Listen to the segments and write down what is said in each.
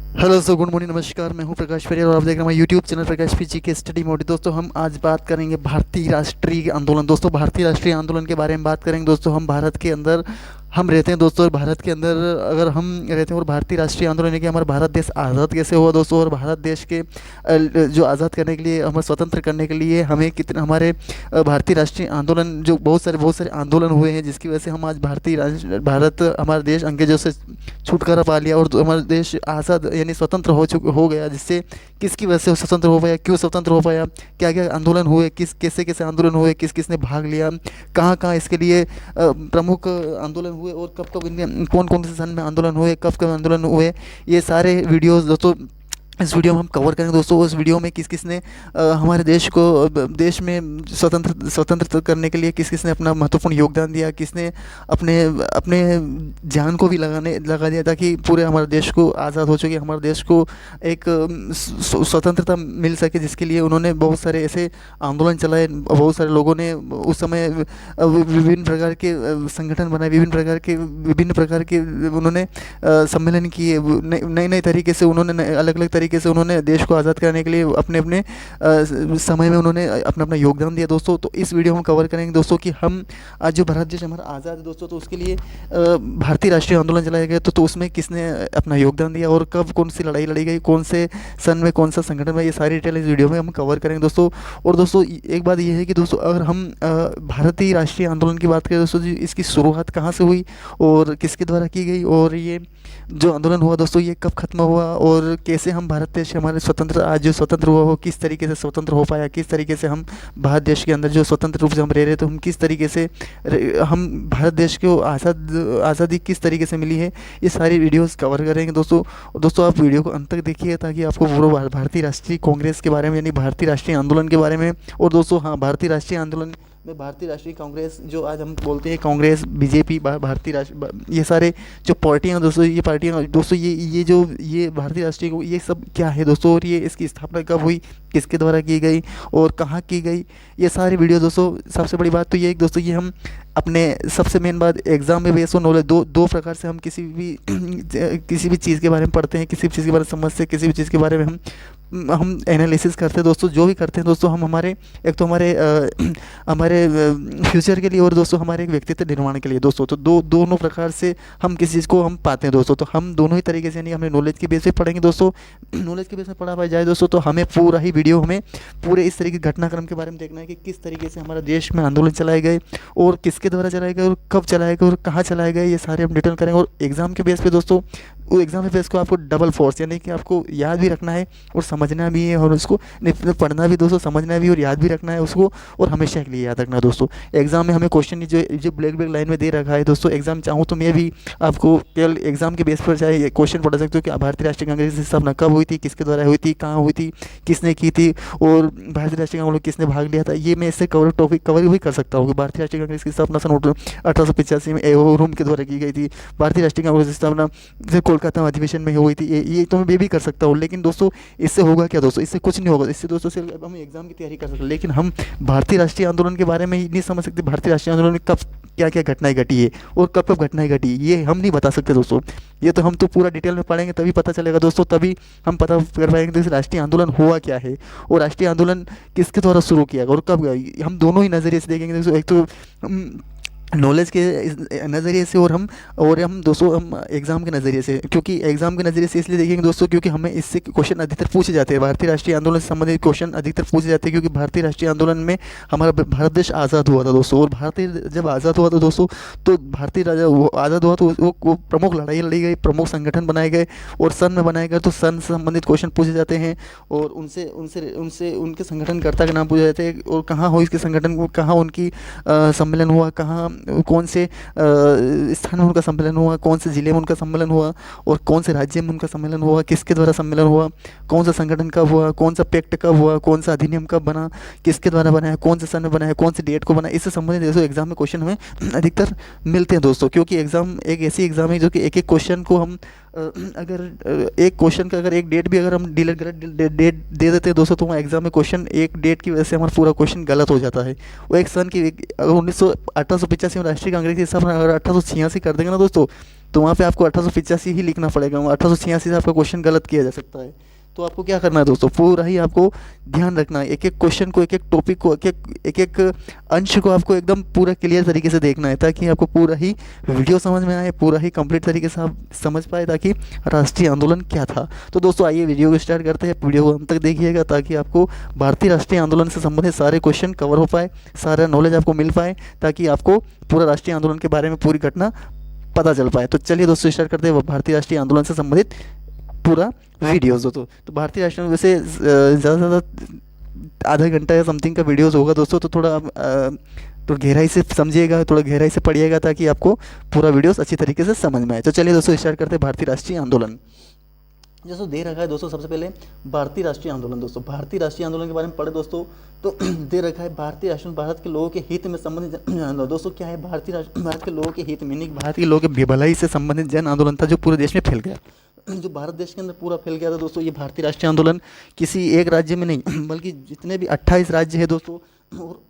Hello दोस्तों, good morning, नमस्कार। मैं हूं प्रकाश परियार और आप देख रहे हैं हमारे यूट्यूब चैनल प्रकाश पीजी के स्टडी मोड। दोस्तों, हम आज बात करेंगे भारतीय राष्ट्रीय आंदोलन। दोस्तों, भारतीय राष्ट्रीय आंदोलन के बारे में बात करेंगे। दोस्तों, हम भारत के अंदर हम रहते हैं दोस्तों, और भारत के अंदर अगर हम रहते हैं और भारतीय राष्ट्रीय आंदोलन है कि हमारा भारत देश आज़ाद कैसे हुआ दोस्तों, और भारत देश के जो आज़ाद करने के लिए, हमें स्वतंत्र करने के लिए हमें कितने हमारे भारतीय राष्ट्रीय आंदोलन, जो बहुत सारे आंदोलन हुए हैं जिसकी वजह से हम आज भारत, हमारा देश अंग्रेजों से छुटकारा पा लिया और हमारा देश आज़ाद यानी स्वतंत्र हो गया। जिससे किसकी वजह से वो स्वतंत्र हो पाया, क्यों स्वतंत्र हो पाया, क्या क्या आंदोलन हुए, कैसे कैसे आंदोलन हुए, किस किस ने भाग लिया, कहाँ कहाँ इसके लिए प्रमुख आंदोलन हुए, और कब कब इनके कौन कौन से सन में आंदोलन हुए, कब कब आंदोलन हुए, ये सारे वीडियोस दोस्तों इस वीडियो में हम कवर करेंगे। दोस्तों, उस वीडियो में किस किस ने हमारे देश को देश में स्वतंत्र करने के लिए किस किस ने अपना महत्वपूर्ण योगदान दिया, किसने अपने अपने जान को भी लगा दिया ताकि पूरे हमारे देश को आज़ाद हो चुके, हमारे देश को एक स्वतंत्रता मिल सके। जिसके लिए उन्होंने बहुत सारे ऐसे आंदोलन चलाए, बहुत सारे लोगों ने उस समय विभिन्न प्रकार के संगठन बनाए, विभिन्न प्रकार के उन्होंने सम्मेलन किए, नए नए तरीके से उन्होंने अलग अलग तरीके से उन्होंने देश को आज़ाद कराने के लिए अपने अपने समय में उन्होंने अपना अपना योगदान दिया दोस्तों। तो इस वीडियो में कवर करेंगे दोस्तों कि हम आज जो भारत देश हमारा आज़ाद है दोस्तों, तो उसके लिए भारतीय राष्ट्रीय आंदोलन चलाया गया। तो उसमें किसने अपना योगदान दिया और कब कौन सी लड़ाई लड़ी गई, कौन से सन में कौन सा संगठन में, ये सारी डिटेल इस वीडियो में हम कवर करेंगे दोस्तों। और दोस्तों, एक बात ये है कि दोस्तों, अगर हम भारतीय राष्ट्रीय आंदोलन की बात करें दोस्तों जी, इसकी शुरुआत कहाँ से हुई और किसके द्वारा की गई, और ये जो आंदोलन हुआ दोस्तों ये कब खत्म हुआ, और कैसे हम भारत देश हमारे स्वतंत्र आज जो स्वतंत्र हुआ वो किस तरीके से स्वतंत्र हो पाया, किस तरीके से हम भारत देश के अंदर जो स्वतंत्र रूप से हम रह रहे, तो हम किस तरीके से हम भारत देश को आज़ादी किस तरीके से मिली है, ये सारी वीडियोस कवर करेंगे दोस्तों। और दोस्तों, आप वीडियो को अंत तक देखिए ताकि आपको पूरा भारतीय राष्ट्रीय कांग्रेस के बारे में यानी भारतीय राष्ट्रीय आंदोलन के बारे में, और दोस्तों हाँ, भारतीय राष्ट्रीय आंदोलन में भारतीय राष्ट्रीय कांग्रेस जो आज हम बोलते हैं कांग्रेस, बीजेपी, भारतीय राष्ट्र, ये सारे जो पार्टियां हैं दोस्तों, ये पार्टियां दोस्तों, ये भारतीय राष्ट्रीय ये सब क्या है दोस्तों, और ये इसकी स्थापना कब हुई, किसके द्वारा की गई और कहाँ की गई, ये सारी वीडियो दोस्तों। सबसे बड़ी बात तो ये दोस्तों, ये हम अपने सबसे मेन बात एग्ज़ाम में बेस और नॉलेज दो प्रकार से हम किसी भी चीज़ के बारे में पढ़ते हैं, किसी भी चीज़ के बारे में समझते हैं, किसी भी चीज़ के बारे में हम एनालिसिस करते हैं दोस्तों। जो भी करते हैं दोस्तों, हम हमारे एक तो हमारे फ्यूचर के लिए, और दोस्तों हमारे एक व्यक्तित्व निर्माण के लिए दोस्तों। तो दोनों प्रकार से हम किसी चीज़ को हम पाते हैं दोस्तों। तो हम दोनों ही तरीके से यानी हमें नॉलेज के बेस पे पढ़ेंगे दोस्तों। नॉलेज के बेस पे पढ़ा पाया जाए दोस्तों, तो हमें पूरा ही वीडियो हमें पूरे इस तरीके के घटनाक्रम के बारे में देखना है कि किस तरीके से हमारे देश में आंदोलन चलाए गए, और किसके द्वारा चलाए गए, और कब चलाए गए, और कहाँ चलाए गए, ये सारे हम डिटेल करेंगे। और एग्ज़ाम के बेस पे दोस्तों, वो एग्ज़ाम के बेस को आपको डबल फोर्स यानी कि आपको याद भी रखना है और समझना भी है, और उसको पढ़ना भी दोस्तों, समझना भी और याद भी रखना है उसको, और हमेशा के लिए याद रखना है दोस्तों। एग्ज़ाम में हमें क्वेश्चन जो ब्लैक लाइन में दे रखा है दोस्तों, एग्ज़ाम चाहूँ तो मैं भी आपको केवल एग्ज़ाम के बेस पर चाहे क्वेश्चन पढ़ा सकते हो कि भारतीय राष्ट्रीय कांग्रेस की स्थापना कब हुई थी, किसके द्वारा हुई थी, कहाँ हुई थी, किसने की थी, और भारतीय राष्ट्रीय कांग्रेस किसने भाग लिया था। ये मैं इससे टॉपिक कवर भी कर सकता हूँ कि भारतीय राष्ट्रीय कांग्रेस की स्थापना सन 1885 में एवोरूम के द्वारा की गई थी। भारतीय राष्ट्रीय कांग्रेस की स्थापना कोलकाता अधिवेशन में हुई थी। ये तो मैं भी कर सकता हूँ, लेकिन दोस्तों इससे होगा क्या दोस्तों, इससे कुछ नहीं होगा। इससे दोस्तों सिर्फ हम एग्जाम की तैयारी कर सकते हैं, लेकिन हम भारतीय राष्ट्रीय आंदोलन के बारे में ही नहीं समझ सकते। भारतीय राष्ट्रीय आंदोलन में कब क्या क्या घटनाएं घटी है और कब कब घटनाएं घटी, ये हम नहीं बता सकते दोस्तों। ये तो हम तो पूरा डिटेल में पढ़ेंगे तभी पता चलेगा दोस्तों, तभी हम पता कर पाएंगे तो इस राष्ट्रीय आंदोलन हुआ क्या है और राष्ट्रीय आंदोलन किसके द्वारा शुरू किया गया और कब गया। हम दोनों ही नज़रिए से देखेंगे दोस्तों, एक तो नॉलेज के नज़रिए से, और हम दोस्तों हम एग्ज़ाम के नज़रिए से। क्योंकि एग्ज़ाम के नज़रिए से इसलिए देखेंगे दोस्तों क्योंकि हमें इससे क्वेश्चन अधिकतर पूछे जाते हैं, भारतीय राष्ट्रीय आंदोलन से संबंधित क्वेश्चन अधिकतर पूछे जाते हैं। क्योंकि भारतीय राष्ट्रीय आंदोलन में हमारा भारत देश आज़ाद हुआ था दोस्तों, और भारतीय जब आज़ाद हुआ था दोस्तों, तो भारतीय राजा आज़ाद हुआ तो वो प्रमुख लड़ाई लड़ी गई, प्रमुख संगठन बनाए गए और सन में बनाए गए। तो सन से संबंधित क्वेश्चन पूछे जाते हैं, और उनसे उनसे उनसे उनके संगठनकर्ता के नाम पूछे जाते हैं, और कहाँ हो इसके संगठन, कहाँ उनकी सम्मेलन हुआ, कहाँ कौन से स्थान में उनका सम्मेलन हुआ, कौन से ज़िले में उनका सम्मेलन हुआ, और कौन से राज्य में उनका सम्मेलन हुआ, किसके द्वारा सम्मेलन हुआ, कौन सा संगठन कब हुआ, कौन सा पैक्ट कब हुआ, कौन सा अधिनियम कब बना, किसके द्वारा बनाया, कौन से सन में बनाया, कौन सी डेट को बना। इससे संबंधित दोस्तों एग्जाम में क्वेश्चन हमें अधिकतर मिलते हैं दोस्तों। क्योंकि एग्ज़ाम एक ऐसी एग्ज़ाम है जो कि एक एक क्वेश्चन को हम अगर एक क्वेश्चन का अगर एक डेट भी अगर हम डिलीट डेट दे देते हैं दोस्तों, तो वहाँ एग्जाम में क्वेश्चन एक डेट की वजह से हमारा पूरा क्वेश्चन गलत हो जाता है। वो एक सन की 1885 में राष्ट्रीय कांग्रेस की स्थापना अगर 1886 कर देंगे ना दोस्तों, तो वहाँ पे आपको 1885 ही लिखना पड़ेगा, 1886 से आपका क्वेश्चन गलत किया जा सकता है। तो आपको क्या करना है दोस्तों, पूरा ही आपको ध्यान रखना है, एक एक क्वेश्चन को, एक एक टॉपिक को, एक एक अंश को आपको एकदम पूरा क्लियर तरीके से देखना है, ताकि आपको पूरा ही वीडियो समझ में आए, पूरा ही कंप्लीट तरीके से आप समझ पाए, ताकि राष्ट्रीय आंदोलन क्या था। तो दोस्तों आइए वीडियो को स्टार्ट करते हैं, वीडियो को अंत तक देखिएगा, ताकि आपको भारतीय राष्ट्रीय आंदोलन से संबंधित सारे क्वेश्चन कवर हो पाए, सारा नॉलेज आपको मिल पाए, ताकि आपको पूरा राष्ट्रीय आंदोलन के बारे में पूरी घटना पता चल पाए। तो चलिए दोस्तों स्टार्ट करते हैं भारतीय राष्ट्रीय आंदोलन से संबंधित पूरा वीडियोस दोस्तों। तो भारतीय राष्ट्रीय वैसे ज़्यादा से ज़्यादा आधा घंटा या समथिंग का वीडियोस होगा दोस्तों, तो थोड़ा आप तो गहराई से समझिएगा, थोड़ा गहराई से पढ़िएगा, ताकि आपको पूरा वीडियोस अच्छी तरीके से समझ में आए। तो चलिए दोस्तों स्टार्ट करते हैं भारतीय राष्ट्रीय आंदोलन। जैसे दे रखा है दोस्तों, सबसे पहले भारतीय राष्ट्रीय आंदोलन। दोस्तों भारतीय राष्ट्रीय आंदोलन के बारे में पढ़े दोस्तों, तो दे रखा है भारतीय राष्ट्र भारत के लोगों के हित में संबंधित दोस्तों क्या है, भारत के लोगों के हित में, भारत के लोगों के भलाई से संबंधित जन आंदोलन था, जो पूरे देश में फैल गया, जो भारत देश के अंदर पूरा फैल गया था दोस्तों। ये भारतीय राष्ट्रीय आंदोलन किसी एक राज्य में नहीं, बल्कि जितने भी 28 राज्य है दोस्तों, और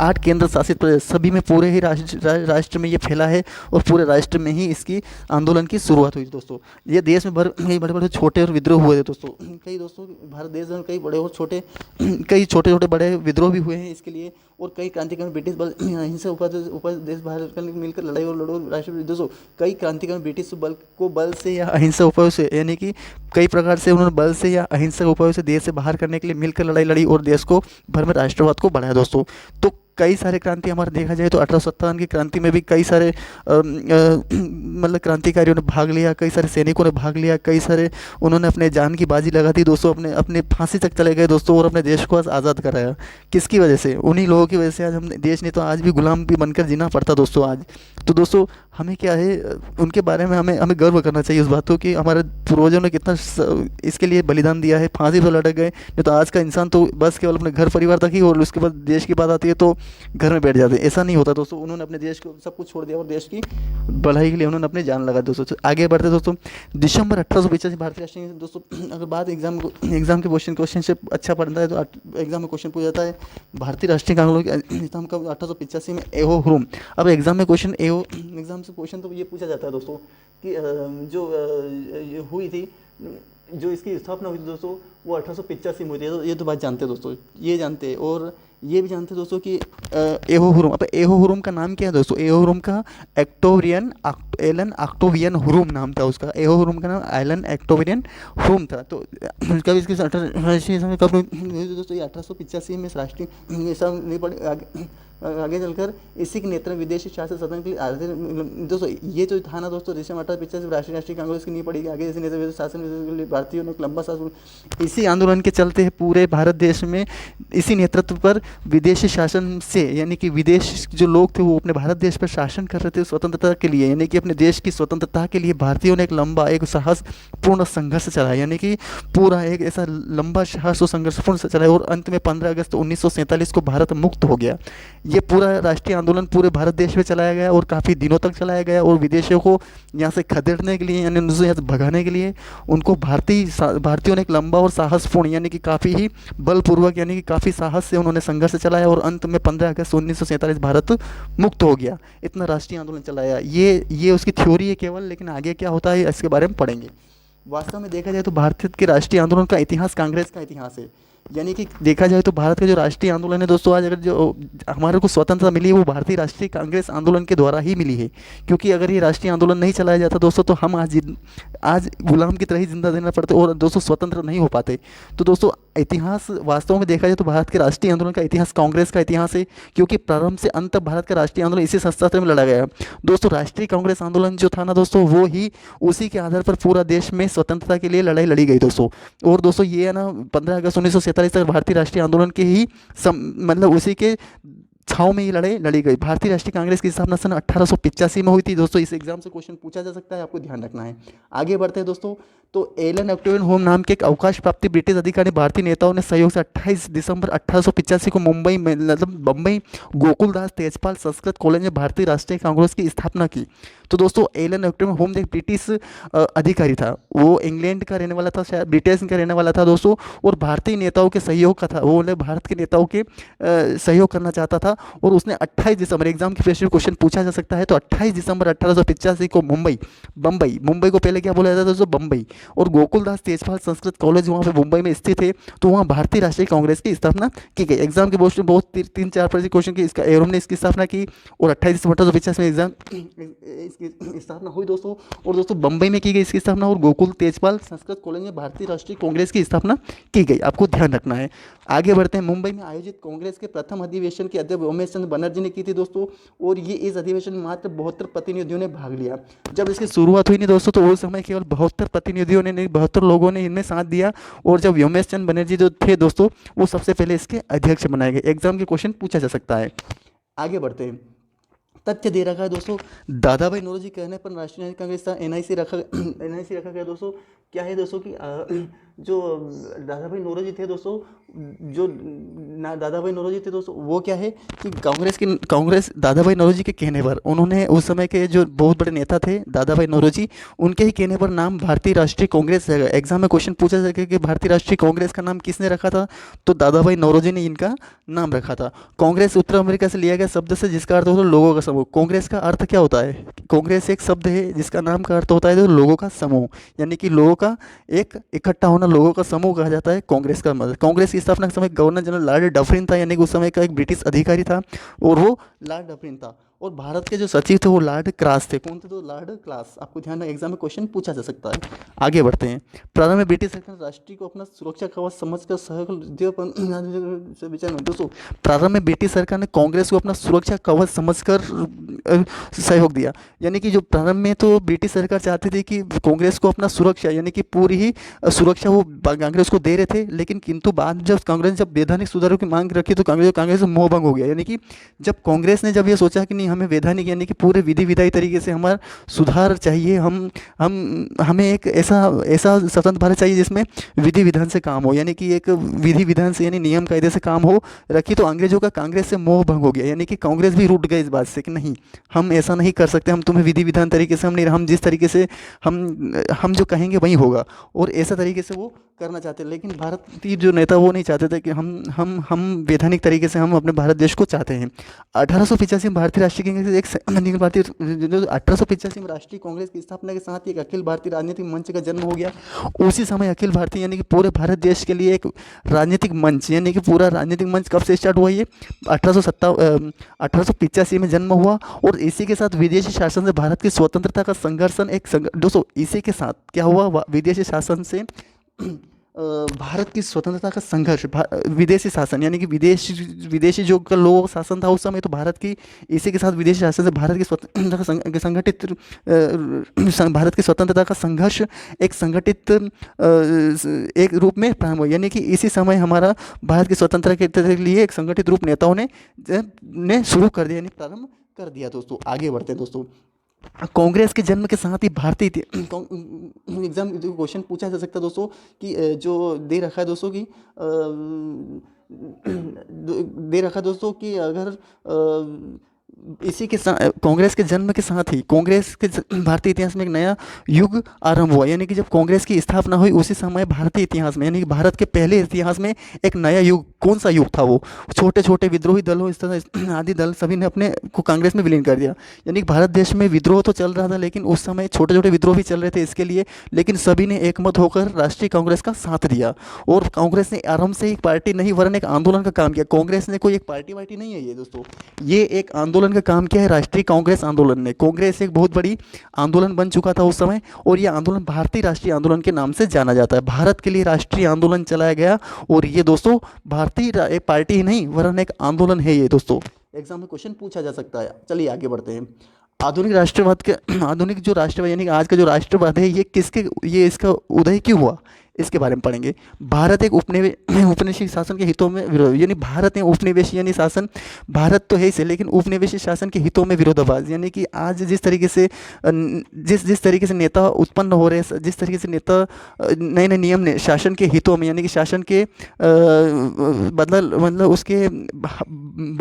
8 केंद्र शासित प्रदेश, सभी में पूरे ही राष्ट्र में ये फैला है, और पूरे राष्ट्र में ही इसकी आंदोलन की शुरुआत हुई दोस्तों। ये देश में कई बड़े बड़े छोटे और विद्रोह हुए थे दोस्तों, कई दोस्तों भारत देश में कई बड़े और छोटे, कई छोटे छोटे बड़े विद्रोह भी हुए हैं इसके लिए, और कई क्रांतिकारी ब्रिटिश बल अहिंसा उपदेश भारत मिलकर लड़ाई और लड़ो राष्ट्र दोस्तों, कई क्रांतिकारी ब्रिटिश बल को बल से या अहिंसा उपायों से, यानी कि कई प्रकार से उन्होंने बल से या अहिंसक उपायों से देश से बाहर करने के लिए मिलकर लड़ाई लड़ी, और देश को भर में राष्ट्रवाद को बढ़ाया दोस्तों। तो कई सारे क्रांति हमारे देखा जाए तो 1857 की क्रांति में भी कई सारे मतलब क्रांतिकारियों ने भाग लिया, कई सारे सैनिकों ने भाग लिया, कई सारे उन्होंने अपने जान की बाजी लगा दी दोस्तों, अपने अपने फांसी तक चले गए दोस्तों, और अपने देश को आज आज़ाद कराया। किसकी वजह से? उन्हीं लोगों की वजह से आज हम देश, नहीं तो आज भी गुलाम भी बनकर जीना पड़ता दोस्तों आज। तो दोस्तों हमें क्या है, उनके बारे में हमें हमें गर्व करना चाहिए उस बातों कि हमारे पूर्वजों ने कितना इसके लिए बलिदान दिया है, फांसी पर लटक गए। नहीं तो आज का इंसान तो बस केवल अपने घर परिवार तक ही, और उसके बाद देश की बात आती है तो घर में बैठ जाते हैं। ऐसा नहीं होता दोस्तों, उन्होंने अपने देश को सब कुछ छोड़ दिया, और देश की भलाई के लिए उन्होंने अपनी जान लगा दोस्तों। तो आगे बढ़ते दोस्तों, दिसंबर 1885 भारतीय राष्ट्रीय दोस्तों, अगर बात एग्जाम के क्वेश्चन से अच्छा पढ़ता है तो एग्जाम में क्वेश्चन पूछा जाता है भारतीय राष्ट्रीय आंदोलन कब 1885 में एहो ह्रूम। अब एग्जाम में क्वेश्चन एग्जाम से क्वेश्चन तो ये पूछा जाता है दोस्तों कि जो हुई थी, जो इसकी स्थापना हुई थी दोस्तों, वो 1885 में हुई थी। तो ये तो बात जानते हैं दोस्तों, ये जानते हैं, और ये भी जानते हैं दोस्तों कि एहो ह्रूम। अब एहो ह्रूम का नाम क्या है दोस्तों? एहो ह्रूम का एलन ऑक्टेवियन ह्रूम नाम था उसका। एहो ह्रूम का नाम एलन ऑक्टेवियन ह्रूम था। तो कब इसकी कब दोस्तों? ये 1885 में राष्ट्रीय ऐसा नहीं पड़े, आगे चलकर इसी के नेतृत्व विदेशी शासन सदन के लिए दोस्तों, ये जो था ना दोस्तों, दिसंबर 1885 राष्ट्रीय कांग्रेस की नहीं पड़ेगी, आगे इसी नेतृत्व शासन के लिए भारतीयों ने एक लंबा शासन, इसी आंदोलन के चलते पूरे भारत देश में इसी नेतृत्व पर विदेशी शासन से, यानी कि विदेश जो लोग थे वो अपने भारत देश पर शासन कर रहे थे स्वतंत्रता के लिए, यानी कि अपने देश की स्वतंत्रता के लिए भारतीयों ने एक लंबा, एक साहसपूर्ण संघर्ष चलाया, यानी कि पूरा एक ऐसा लंबा साहस और संघर्षपूर्ण चलाया, और अंत में 15 अगस्त 1947 को भारत मुक्त हो गया। ये पूरा राष्ट्रीय आंदोलन पूरे भारत देश में चलाया गया, और काफ़ी दिनों तक चलाया गया, और विदेशियों को यहाँ से खदेड़ने के लिए, यानी उनसे यहाँ से भगाने के लिए, उनको भारतीयों ने एक लंबा और साहसपूर्ण, यानी कि काफ़ी ही बलपूर्वक, यानी कि काफ़ी साहस से उन्होंने संघर्ष चलाया, और अंत में 15 अगस्त 1947 भारत मुक्त हो गया। इतना राष्ट्रीय आंदोलन चलाया। ये उसकी थ्योरी है केवल, लेकिन आगे क्या होता है इसके बारे में पढ़ेंगे। वास्तव में देखा जाए तो भारत के राष्ट्रीय आंदोलन का इतिहास कांग्रेस का इतिहास है, यानी कि देखा जाए तो भारत का जो राष्ट्रीय आंदोलन है दोस्तों, आज अगर जो हमारे को स्वतंत्रता मिली है वो भारतीय राष्ट्रीय कांग्रेस आंदोलन के द्वारा ही मिली है। क्योंकि अगर ये राष्ट्रीय आंदोलन नहीं चलाया जाता दोस्तों, तो हम आज गुलाम की तरह ही जिंदा देना पड़ते, और दोस्तों स्वतंत्र नहीं हो पाते। तो दोस्तों इतिहास वास्तव में देखा जाए तो भारत के राष्ट्रीय आंदोलन का इतिहास कांग्रेस का इतिहास है, क्योंकि प्रारंभ से अंत तक भारत का राष्ट्रीय आंदोलन इसी शस्त्र में लड़ा गया। दोस्तों राष्ट्रीय कांग्रेस आंदोलन जो था ना दोस्तों, वो ही उसी के आधार पर पूरा देश में स्वतंत्रता के लिए लड़ाई लड़ी गई दोस्तों। और दोस्तों ये है ना 15 अगस्त 1947 तक भारतीय राष्ट्रीय आंदोलन के ही मतलब उसी के छाव में ये लड़ाई लड़ी गई। भारतीय राष्ट्रीय कांग्रेस की स्थापना सन 1885 में हुई थी दोस्तों। इस एग्जाम से क्वेश्चन पूछा जा सकता है, आपको ध्यान रखना है। आगे बढ़ते हैं दोस्तों, तो एलन ऑक्टेवियन होम नाम के एक अवकाश प्राप्ति ब्रिटिश अधिकारी भारतीय नेताओं ने सहयोग से 28 दिसंबर 1885 को मुंबई में मतलब बम्बई गोकुलदास तेजपाल संस्कृत कॉलेज में भारतीय राष्ट्रीय कांग्रेस की स्थापना की। तो दोस्तों एलन ऑक्टेवियन होम एक ब्रिटिश अधिकारी था, वो इंग्लैंड का रहने वाला था, शायद ब्रिटेन का रहने वाला था दोस्तों, और भारतीय नेताओं के सहयोग का था। वो भारत के नेताओं के सहयोग करना चाहता था था और उसने 28 दिसंबर, एग्जाम के प्रेशर क्वेश्चन पूछा जा सकता है, तो 28 दिसंबर 1885 को मुंबई को पहले क्या बोला जाता था दोस्तों, बम्बई, और गोकुलदास तेजपाल संस्कृत कॉलेज वहाँ पे मुंबई में स्थित है, तो वहाँ भारतीय राष्ट्रीय कांग्रेस की स्थापना की गई। एग्जाम के क्वेश्चन बहुत 3-4 क्वेश्चन की इसका एवं ने इसकी स्थापना की और 28 दिसंबर 1850 में एग्जाम इसकी स्थापना हुई दोस्तों। और दोस्तों बम्बई में की गई इसकी स्थापना और गोकुल तेजपाल संस्कृत कॉलेज में भारतीय राष्ट्रीय कांग्रेस की स्थापना की गई, आपको ध्यान रखना है। आगे बढ़ते हैं। मुंबई में आयोजित कांग्रेस के प्रथम अधिवेशन की अध्यक्ष उमेश चंद्र बनर्जी ने की थी दोस्तों, और ये इस अधिवेशन में मात्र 72 प्रतिनिधियों ने भाग लिया। जब इसकी शुरुआत हुई नहीं दोस्तों, तो उस समय केवल 72 प्रतिनिधियों ने, 72 लोगों ने इनमें साथ दिया, और जब उमेश चंद्र बनर्जी जो थे दोस्तों, वो सबसे पहले इसके अध्यक्ष बनाए गए। एग्जाम के क्वेश्चन पूछा जा सकता है। आगे बढ़ते हैं। तथ्य दे रखा है दोस्तों, दादा भाई नौरोजी कहने पर राष्ट्रीय नागरिक कांग्रेस का एनआईसी रखा गया दोस्तों। क्या है दोस्तों कि जो दादा भाई नौरोजी थे दोस्तों, दादा भाई नौरोजी थे दोस्तों, वो क्या है कि कांग्रेस दादा भाई नौरोजी के कहने पर, उन्होंने उस समय के जो बहुत बड़े नेता थे दादा भाई नौरोजी, उनके ही कहने पर नाम भारतीय राष्ट्रीय कांग्रेस है। एग्जाम में क्वेश्चन पूछा जा सके कि भारतीय राष्ट्रीय कांग्रेस का नाम किसने रखा था, तो दादा भाई नौरोजी ने इनका नाम रखा था। कांग्रेस उत्तर अमेरिका से लिया गया शब्द से, जिसका अर्थ होता है लोगों का समूह। कांग्रेस का अर्थ क्या होता है, कांग्रेस एक शब्द है जिसका नाम का अर्थ होता है तो लोगों का समूह, यानी कि लोगों का एक इकट्ठा होना, लोगों का समूह कहा जाता है कांग्रेस का मतलब। कांग्रेस की स्थापना के समय गवर्नर जनरल लॉर्ड डफरिन था, यानी कि उस समय का एक ब्रिटिश अधिकारी था, और वो लॉर्ड डफरिन था। और भारत के जो सचिव थे वो लॉर्ड क्लास थे। कौन थे तो लॉर्ड क्लास, आपको ध्यान में एग्जाम में क्वेश्चन पूछा जा सकता है। आगे बढ़ते हैं। प्रारंभ में ब्रिटिश सरकार राष्ट्रीय को अपना सुरक्षा कवच समझकर दोस्तों, प्रारंभ में ब्रिटिश सरकार ने कांग्रेस को अपना सुरक्षा कवच समझकर सहयोग दिया, यानी कि जो प्रारंभ में तो ब्रिटिश सरकार चाहती थी कि कांग्रेस को अपना सुरक्षा, यानी कि पूरी ही सुरक्षा वो कांग्रेस को दे रहे थे, लेकिन किंतु बाद जब कांग्रेस जब वैधानिक सुधारों की मांग रखी तो कांग्रेस मोह भंग हो गया। यानी कि जब कांग्रेस ने जब ये सोचा कि नहीं, हमें वैधानिक यानी कि पूरे विधि विधायी तरीके से हमारा सुधार चाहिए, हमें एक ऐसा स्वतंत्र भारत चाहिए जिसमें विधि विधान से काम हो, यानी कि एक विधि विधान से यानी नियम कायदे से काम हो रखी, तो अंग्रेजों का कांग्रेस से मोह भंग हो गया। यानी कि कांग्रेस भी रूठ गए इस बात से कि नहीं, हम ऐसा नहीं कर सकते, हम तुम्हें विधि विधान तरीके से हम जिस तरीके से हम जो कहेंगे वही होगा, और ऐसा तरीके से वो करना चाहते हैं। लेकिन भारतीय जो नेता वो नहीं चाहते थे कि हम वैधानिक तरीके से हम अपने भारत देश को चाहते हैं। 1885 में भारतीय राष्ट्रीय कांग्रेस एक भारतीय 1885 में राष्ट्रीय कांग्रेस की स्थापना के साथ ही एक अखिल भारतीय राजनीतिक मंच का जन्म हो गया। उसी समय अखिल भारतीय यानी कि पूरे भारत देश के लिए एक राजनीतिक मंच, यानी कि पूरा राजनीतिक मंच कब से स्टार्ट हुआ, ये 1885 में जन्म हुआ। और इसी के साथ विदेशी शासन से भारत की स्वतंत्रता का संघर्षण दोस्तों, इसी के साथ क्या हुआ, विदेशी शासन से भारत की स्वतंत्रता का संघर्ष, विदेशी शासन यानी कि विदेशी जो लोगों का शासन था उस समय, तो भारत की इसी के साथ विदेशी शासन से भारत की स्वतंत्रता का संघर्ष एक संगठित एक रूप में प्रारंभ हुआ। यानी कि इसी समय हमारा भारत की स्वतंत्रता के लिए एक संगठित रूप नेताओं ने शुरू कर दिया, यानी प्रारंभ कर दिया दोस्तों। आगे बढ़ते हैं दोस्तों। कांग्रेस के जन्म के साथ ही भारतीय एग्जाम क्वेश्चन पूछा जा सकता है दोस्तों कि जो दे रखा है दोस्तों कि अगर इसी के साथ कांग्रेस के जन्म के साथ ही कांग्रेस के भारतीय इतिहास में एक नया युग आरंभ हुआ। यानी कि जब कांग्रेस की स्थापना हुई उसी समय भारतीय इतिहास में, यानी कि भारत के पहले इतिहास में एक नया युग, कौन सा युग था वो, छोटे छोटे विद्रोही दलों इस तरह आदि दल सभी ने अपने को कांग्रेस में विलीन कर दिया। यानी कि भारत देश में विद्रोह तो चल रहा था, लेकिन उस समय छोटे छोटे विद्रोह भी चल रहे थे इसके लिए, लेकिन सभी ने एकमत होकर राष्ट्रीय कांग्रेस का साथ दिया। और कांग्रेस ने आरंभ से एक पार्टी नहीं वरन एक आंदोलन का काम किया। कांग्रेस ने कोई एक पार्टी वार्टी नहीं है ये दोस्तों, ये एक आंदोलन का काम किया है राष्ट्रीय कांग्रेस आंदोलन ने। कांग्रेस एक बहुत बड़ी आंदोलन बन चुका था उस समय, और यह आंदोलन भारतीय राष्ट्रीय आंदोलन के नाम से जाना जाता है। भारत के लिए राष्ट्रीय आंदोलन चलाया गया, और ये दोस्तों भारतीय एक पार्टी ही नहीं वरन एक आंदोलन है ये दोस्तों। एग्जाम में क्वेश्चन पूछा जा सकता है। चलिए आगे बढ़ते हैं। आधुनिक जो राष्ट्रवाद यानी कि आज का जो राष्ट्रवाद है ये इसका उदय क्यों हुआ, इसके बारे में पढ़ेंगे। भारत एक उपनिवेशी शासन के हितों में विरोध, यानी भारत में उपनिवेशी यानी शासन, भारत तो है इसे, लेकिन उपनिवेशी शासन के हितों में विरोधाभास। यानी कि आज जिस तरीके से नेता उत्पन्न हो रहे हैं, जिस तरीके से नेता नए नए नियम ने शासन के हितों में, यानी कि शासन के उसके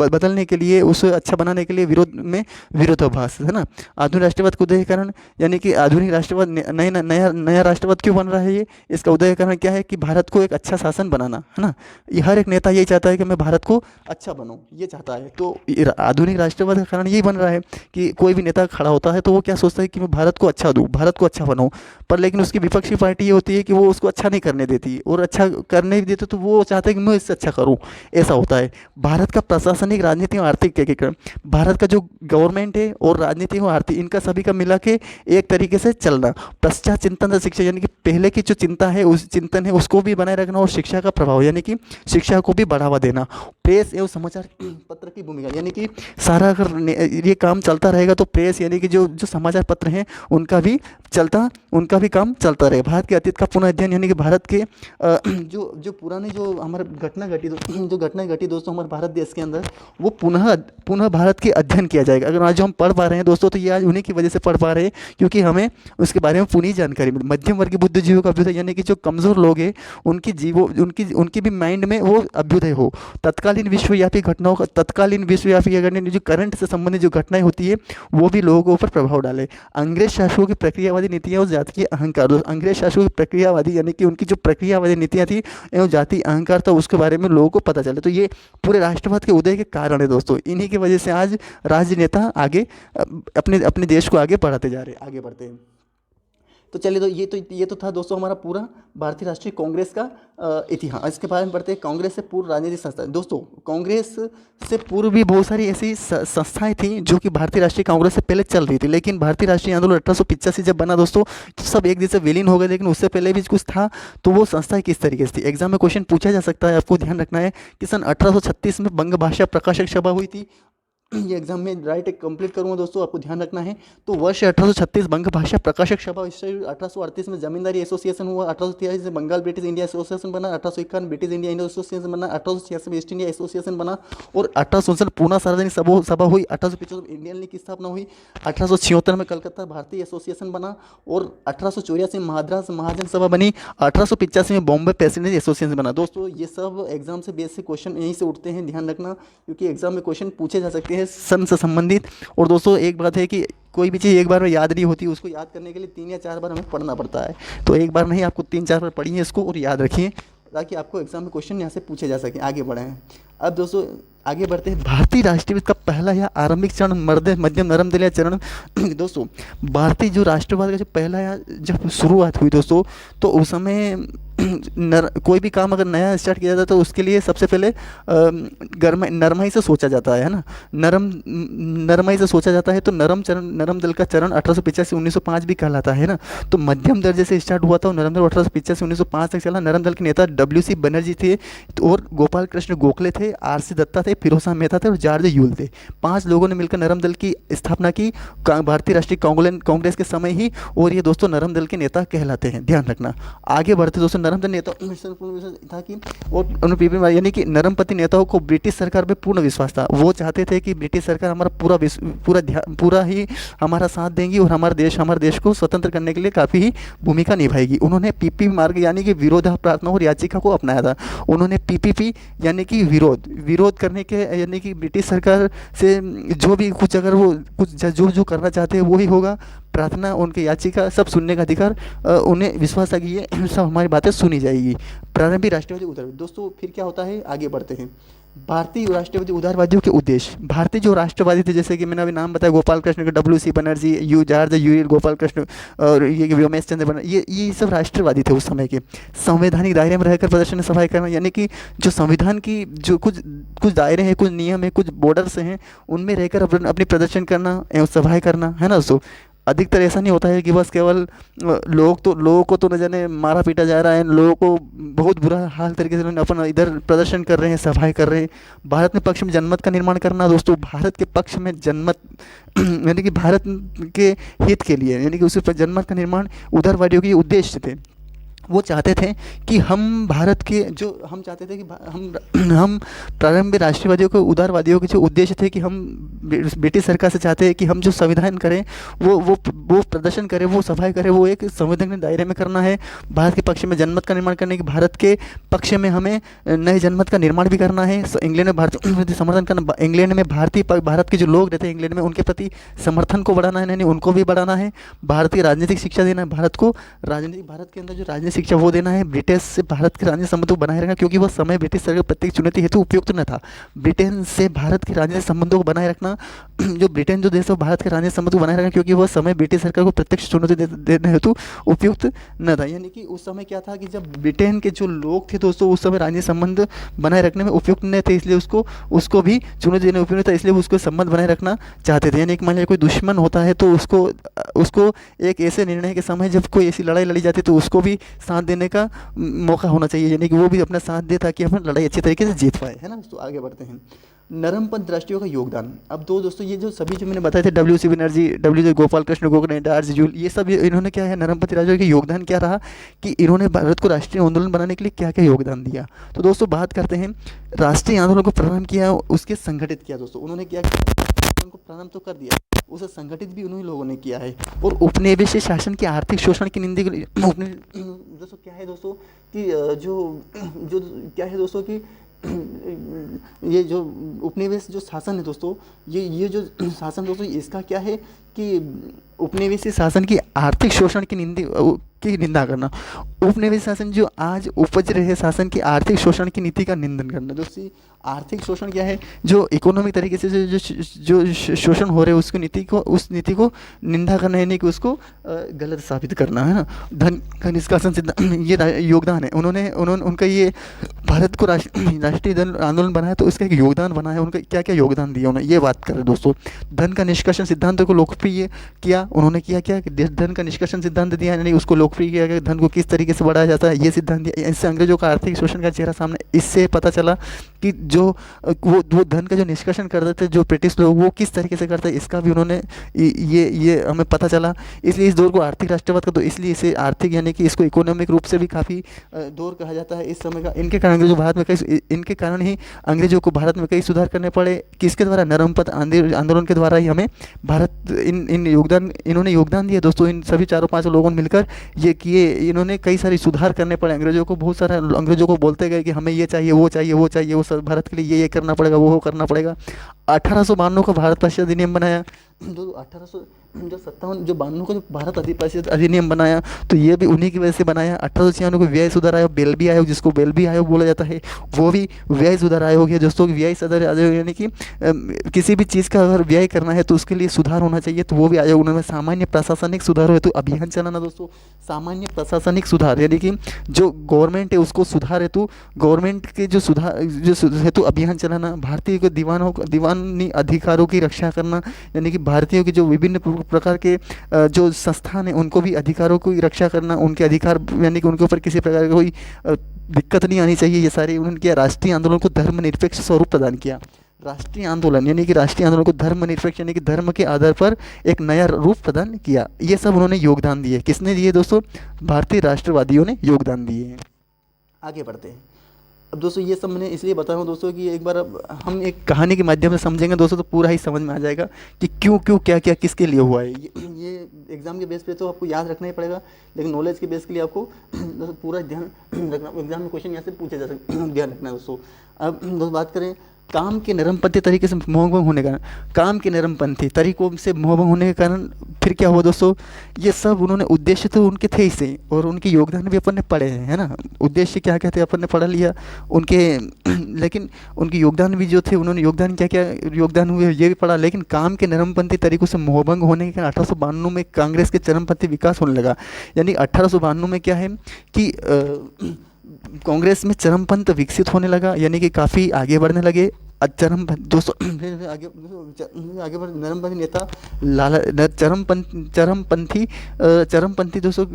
बदलने के लिए, उसे अच्छा बनाने के लिए विरोधाभास है ना। आधुनिक राष्ट्रवाद के उदय के कारण, यानी कि आधुनिक राष्ट्रवाद नया राष्ट्रवाद क्यों बन रहा है, ये इसका उदय का कारण क्या है कि भारत को एक अच्छा शासन बनाना, है ना। ये हर एक नेता यही चाहता है कि मैं भारत को अच्छा बनूं, ये चाहता है। तो आधुनिक राष्ट्रवाद का कारण यही बन रहा है कि कोई भी नेता खड़ा होता है तो वो क्या सोचता है कि मैं भारत को अच्छा दूं, भारत को अच्छा बनाऊं। पर लेकिन उसकी विपक्षी पार्टी ये होती है कि वो उसको अच्छा नहीं करने देती, और अच्छा करने भी देते तो वो चाहते हैं कि मैं इससे अच्छा करूँ, ऐसा होता है। भारत का प्रशासनिक, राजनीतिक और आर्थिक एकीकरण, भारत का जो गवर्नमेंट है और राजनीतिक और आर्थिक, इनका सभी का मिला के एक तरीके से चलना। पश्चात चिंतन शिक्षा, यानी कि पहले की जो चिंता है, उस चिंतन है उसको भी बनाए रखना, और शिक्षा का प्रभाव यानी कि शिक्षा को भी बढ़ावा देना। प्रेस एवं समाचार पत्र की भूमिका, यानी कि सारा अगर ये काम चलता रहेगा तो प्रेस यानी कि जो जो समाचार पत्र हैं उनका भी काम चलता रहेगा। भारत के अतीत का पुनः अध्ययन, यानी कि भारत के जो जो पुराने जो हमारे जो घटना घटी दोस्तों हमारे भारत देश के अंदर, वो पुनः पुनः भारत के अध्ययन किया जाएगा। अगर आज हम पढ़ पा रहे हैं दोस्तों, तो ये आज उन्हीं की वजह से पढ़ पा रहे हैं क्योंकि हमें उसके बारे में पूरी जानकारी मिली। मध्यम वर्गीय बुद्धिजीवियों का अभ्युदय, यानी कि जो कमज़ोर लोग हैं उनकी भी माइंड में वो अभ्युदय हो। तत्कालीन विश्वव्यापी घटनाओं का, तत्कालीन विश्वव्यापी अगर जो करंट से संबंधित जो घटनाएं होती है वो भी लोगों के ऊपर प्रभाव डाले। अंग्रेज शासकों की प्रक्रियावादी नीतियाँ और जातीय अहंकार, अंग्रेज शासकों की प्रक्रियावादी यानी कि उनकी जो प्रक्रियावादी नीतियाँ थी एवं जातीय अहंकार था, उसके बारे में लोगों को पता चले। तो ये पूरे राष्ट्रवाद के उदय के कारण है दोस्तों। इन्हीं की वजह से आज राजनेता आगे अपने अपने देश को आगे बढ़ाते जा रहे हैं, आगे बढ़ते हैं। तो चलिए, तो ये तो था दोस्तों हमारा पूरा भारतीय राष्ट्रीय कांग्रेस का इतिहास। इसके बारे में पढ़ते हैं। कांग्रेस से पूर्व राजनीतिक संस्था, दोस्तों कांग्रेस से पूर्व भी बहुत सारी ऐसी संस्थाएं थी जो कि भारतीय राष्ट्रीय कांग्रेस से पहले चल रही थी, लेकिन भारतीय राष्ट्रीय आंदोलन 1885 जब बना दोस्तों, तो सब एक जैसे विलीन हो गए। लेकिन उससे पहले भी कुछ था, तो वो संस्थाएं किस तरीके से थी, एग्जाम में क्वेश्चन पूछा जा सकता है, आपको ध्यान रखना है कि सन 1836 में बंग भाषा प्रकाशक सभा हुई थी। ये एग्जाम में राइट एक कंप्लीट करूंगा दोस्तों, आपको ध्यान रखना है। तो वर्ष 1836 बंग भाषा प्रकाशक सभा, 1838 में जमींदारी एसोसिएशन हुआ, 1843 में बंगाल ब्रिटिश इंडिया एसोसिएशन बना, 1851 ब्रिटिश इंडिया एसोसिएशन बना, 1886 में ईस्ट इंडिया एसोसिएशन बना, और 1859 पूना सार्वजनिक सभा हुई, 1875 इंडियन लीग की स्थापना हुई, 1876 में कलकत्ता भारतीय एसोसिएशन बना, और 1884 में मद्रास महाजन सभा बनी, 1885 में बॉम्बे प्रेसिडेंट एसोसिएशन बना। दोस्तों ये सब एग्जाम से बेसिक क्वेश्चन यहीं से उठते हैं, ध्यान रखना, क्योंकि एग्जाम में क्वेश्चन पूछे जा सकते हैं सन से संबंधित। और दोस्तों एक बात है कि कोई भी चीज़ एक बार में याद नहीं होती, उसको याद करने के लिए 3 या 4 बार हमें पढ़ना पड़ता है। तो एक बार नहीं, आपको 3-4 बार पढ़िए इसको और याद रखिए, ताकि आपको एग्जाम में क्वेश्चन यहाँ से पूछे जा सके। आगे बढ़े हैं। अब दोस्तों आगे बढ़ते हैं। भारतीय राष्ट्रवाद का पहला या आरंभिक चरण, मध्यम नरम दलीय चरण दोस्तों भारतीय जो राष्ट्रवाद का जो पहला या जब शुरुआत हुई दोस्तों, तो उस समय कोई भी काम अगर नया स्टार्ट किया जाता है तो उसके लिए सबसे पहले नरमाई से सोचा जाता है ना, नरमाई से सोचा जाता है। तो नरम दल का चरण 1885 1905 भी कहलाता है ना। तो मध्यम दर्जे से स्टार्ट हुआ था और नरम दल 1885 1905 तक चला। नरम दल के नेता WC बनर्जी थे, और गोपाल कृष्ण गोखले थे, RC दत्ता थे, फिरोज शाह मेहता थे और जॉर्ज यूल थे। 5 लोगों ने मिलकर नरम दल की स्थापना की भारतीय राष्ट्रीय कांग्रेस के समय ही, और ये दोस्तों नरम दल के नेता कहलाते हैं, ध्यान रखना। आगे बढ़ते दोस्तों, नरम दल नेता था कि और यानी कि नरमपंथी नेताओं को ब्रिटिश सरकार पे पूर्ण विश्वास था। वो चाहते थे कि ब्रिटिश सरकार हमारा पूरा ही हमारा साथ देंगी और हमारे देश को स्वतंत्र करने के लिए काफ़ी ही भूमिका निभाएगी। उन्होंने पीपी मार्ग यानी कि विरोधा प्रार्थना और याचिका को अपनाया था। उन्होंने PPP यानी कि विरोध करने के, यानी कि ब्रिटिश सरकार से जो भी कुछ अगर वो कुछ जो करना चाहते हैं वो ही होगा। प्रार्थना, उनकी याचिका, सब सुनने का अधिकार, उन्हें विश्वास था कि ये सब हमारी बातें सुनी जाएगी। प्रारंभिक राष्ट्रवादी उदारवाद दोस्तों, फिर क्या होता है, आगे बढ़ते हैं। भारतीय राष्ट्रवादी उदारवादियों के उद्देश्य, भारतीय जो राष्ट्रवादी थे, जैसे कि मैंने अभी नाम बताया, Gopal Krishna, WC Banerjee, George Yule, Gopal Krishna और ये व्योमेश चंद्र बनर्जी, ये सब राष्ट्रवादी थे उस समय के। संवैधानिक दायरे में रहकर प्रदर्शन सभाएं करना, यानी कि जो संविधान की जो कुछ दायरे हैं, कुछ नियम है, कुछ बॉर्डर्स हैं, उनमें रहकर अपनी प्रदर्शन करना एवं सभाएं करना, है ना दोस्तों। अधिकतर ऐसा नहीं होता है कि बस केवल लोगों को तो न जाने मारा पीटा जा रहा है, लोगों को बहुत बुरा हाल तरीके से अपन इधर प्रदर्शन कर रहे हैं, सभाएं कर रहे हैं। भारत में पक्ष में जनमत का निर्माण करना दोस्तों, भारत के पक्ष में जनमत यानी कि भारत के हित के लिए, यानी कि उस पर जनमत का निर्माण उदारवादियों के उद्देश्य थे। वो चाहते थे कि हम भारत के हम चाहते थे कि हम प्रारंभिक राष्ट्रवादियों को, उदारवादियों के जो उद्देश्य थे कि हम ब्रिटिश सरकार से चाहते हैं कि हम जो संविधान करें वो प्रदर्शन करें, वो सफाई करें, वो एक संविधान के दायरे में करना है। भारत के पक्ष में जनमत का निर्माण करने की, भारत के पक्ष में हमें नए जनमत का निर्माण भी करना है। इंग्लैंड में भारतीय प्रति समर्थन करना, इंग्लैंड में भारत के जो लोग रहते हैं इंग्लैंड में, उनके प्रति समर्थन को बढ़ाना है, यानी उनको भी बढ़ाना है। भारतीय राजनीतिक शिक्षा देना है भारत को, भारत के अंदर जो राजनीतिक शिक्षा वो देना है, ब्रिटिश से भारत के राजनीतिक संबंधों को बनाए रखना, क्योंकि वह समय ब्रिटिश सरकार प्रत्येक चुनौती हेतु उपयुक्त न था। ब्रिटेन से भारत के राजनीतिक संबंधों को बनाए रखना, जो ब्रिटेन जो देश है भारत के राजनीतिक संबंधों को बनाए रखना, क्योंकि वह समय ब्रिटिश सरकार को प्रत्यक्ष चुनौती देने हेतु उपयुक्त न था। यानी कि उस समय क्या था कि जब ब्रिटेन के जो लोग थे दोस्तों उस समय राजनीतिक संबंध बनाए रखने में उपयुक्त नहीं थे, इसलिए उसको भी चुनौती देने उपयुक्त था, इसलिए उसको संबंध बनाए रखना चाहते थे। यानी कि मान लीजिए कोई दुश्मन होता है तो उसको एक ऐसे निर्णय के समय जब कोई ऐसी लड़ाई लड़ी जाती है तो उसको भी साथ देने का मौका होना चाहिए, यानी कि वो भी अपना साथ दे ताकि हम लड़ाई अच्छे तरीके से जीत पाए, है ना दोस्तों। आगे बढ़ते हैं, नरमपंथ राष्ट्रीय का योगदान। अब दोस्तों ये जो सभी जो मैंने बताए थे, WC बनर्जी, WC गोपाल कृष्ण गोखले, डार्जिलिंग, ये सब इन्होंने क्या है, नरमपंथी राष्ट्रीय का योगदान क्या रहा कि इन्होंने भारत को राष्ट्रीय आंदोलन बनाने के लिए क्या क्या योगदान दिया। तो दोस्तों बात करते हैं, राष्ट्रीय आंदोलन को प्रारंभ किया, उसके संगठित किया। दोस्तों उन्होंने क्या किया, उनको प्रारंभ तो कर दिया, उसे संगठित भी उन्हीं लोगों ने किया है। और उपनिवेशी शासन के आर्थिक शोषण की निंदा दोस्तों क्या है दोस्तों कि जो जो क्या है दोस्तों कि ये जो उपनिवेश जो शासन है दोस्तों, ये जो शासन दोस्तों, इसका क्या है कि उपनिवेशी शासन की आर्थिक शोषण की निंदा करना। उपनिवेश शासन जो आज उपज रहे शासन की आर्थिक शोषण की नीति का निंदन करना। दोस्तों आर्थिक शोषण क्या है, जो इकोनॉमिक तरीके से जो शोषण हो रहे हैं उस नीति को निंदा करना, यानी कि उसको गलत साबित करना, है ना। धन का निष्कासन सिद्धांत, ये योगदान है उन्होंने उनका ये भारत को राष्ट्रीय आंदोलन बनाया तो इसका एक योगदान बना है। उनका क्या क्या योगदान दिया उन्होंने, ये बात करें दोस्तों। धन का निष्कासन सिद्धांत को लोकप्रिय किया उन्होंने, क्या धन का निष्कासन सिद्धांत दिया, यानी उसको लोकप्रिय किया गया, धन को किस तरीके से बढ़ाया जाता है ये सिद्धांत दिया। इससे अंग्रेजों का आर्थिक शोषण का चेहरा सामने इससे पता चला कि जो वो धन का जो निष्कासन करते थे जो ब्रिटिश लोग, वो किस तरीके से करते हैं, इसका भी उन्होंने ये हमें पता चला। इसलिए इस दौर को आर्थिक राष्ट्रवाद का, तो इसलिए इसे आर्थिक यानी कि इसको इकोनॉमिक रूप से भी काफ़ी दौर कहा जाता है इस समय का। इनके कारण अंग्रेजों भारत में इनके कारण ही अंग्रेजों को भारत में कई सुधार करने पड़े। किसके द्वारा, नरमपंथ आंदोलन के द्वारा ही हमें भारत इन्होंने योगदान दिया दोस्तों। इन सभी 4-5 लोगों ने मिलकर ये किए, इन्होंने कई सारे सुधार करने पड़े अंग्रेजों को। बहुत सारा अंग्रेजों को बोलते गए कि हमें ये चाहिए, वो चाहिए, वो चाहिए, वो सब भारत के लिए ये करना पड़ेगा, वो करना पड़ेगा। 1892 का भारत परिषद अधिनियम बनाया, जो 1857 का जो भारत परिषद अधिनियम बनाया, तो ये भी उन्हीं की वजह से बनाया। 1896 को व्यय सुधार आयोग, बेल्बी आयोग, जिसको बेल्बी आयोग बोला जाता है, वो भी व्यय सुधार आयोग है दोस्तों। व्यय सुधार आयोग यानी कि किसी भी चीज़ का अगर व्यय करना है तो उसके लिए सुधार होना चाहिए, तो वो भी आयोग उन्होंने। सामान्य प्रशासनिक सुधार हेतु अभियान चलाना दोस्तों। सामान्य प्रशासनिक सुधार यानी कि जो गवर्नमेंट है उसको सुधार हेतु गवर्नमेंट के जो सुधार जो हेतु अभियान चलाना। भारतीय को दीवानी अधिकारों की रक्षा करना, यानी कि भारतीयों के जो विभिन्न प्रकार के जो संस्थान हैं उनको भी अधिकारों की रक्षा करना, उनके अधिकार यानी कि उनके ऊपर किसी प्रकार का कोई दिक्कत नहीं आनी चाहिए, ये सारे उन्होंने किया। राष्ट्रीय आंदोलन को धर्मनिरपेक्ष स्वरूप प्रदान किया। राष्ट्रीय आंदोलन यानी कि राष्ट्रीय आंदोलन को धर्मनिरपेक्ष यानी कि धर्म के आधार पर एक नया रूप प्रदान किया। ये सब उन्होंने योगदान दिए। किसने दिए दोस्तों? भारतीय राष्ट्रवादियों ने योगदान दिए हैं। आगे बढ़ते हैं। अब दोस्तों ये सब मैंने इसलिए बता रहा हूँ दोस्तों कि एक बार अब हम एक कहानी के माध्यम से समझेंगे दोस्तों तो पूरा ही समझ में आ जाएगा कि क्यों क्या क्या किसके लिए हुआ है। ये एग्ज़ाम के बेस पे तो आपको याद रखना ही पड़ेगा, लेकिन नॉलेज के बेस के लिए आपको दोस्तों पूरा ध्यान रखना। एग्जाम में क्वेश्चन यहाँ से पूछे जा सकते हैं, ध्यान रखना है दोस्तों। अब दोस्तों बात करें काम के नरमपंथी तरीके से मोहभंग होने के कारण, काम के नरमपंथी तरीकों से मोहभंग होने के कारण फिर क्या हुआ दोस्तों? ये सब उन्होंने उद्देश्य तो उनके थे ही से, और उनके योगदान भी अपन ने पढ़े हैं, है ना। उद्देश्य क्या क्या थे अपन ने पढ़ा लिया उनके, लेकिन उनके योगदान भी जो थे उन्होंने योगदान क्या क्या योगदान हुए ये भी पढ़ा। लेकिन काम के नरमपंथी तरीकों से मोहभंग होने के कारण 1892 में कांग्रेस के चरमपंथी विकास होने लगा। यानी 1892 में क्या है कि कांग्रेस में चरमपंथ विकसित होने लगा, यानी कि काफ़ी आगे बढ़ने लगे। चरमपंथ दोस्तों आगे बढ़ नरमपंथी नेता चरमपंथी दोस्तों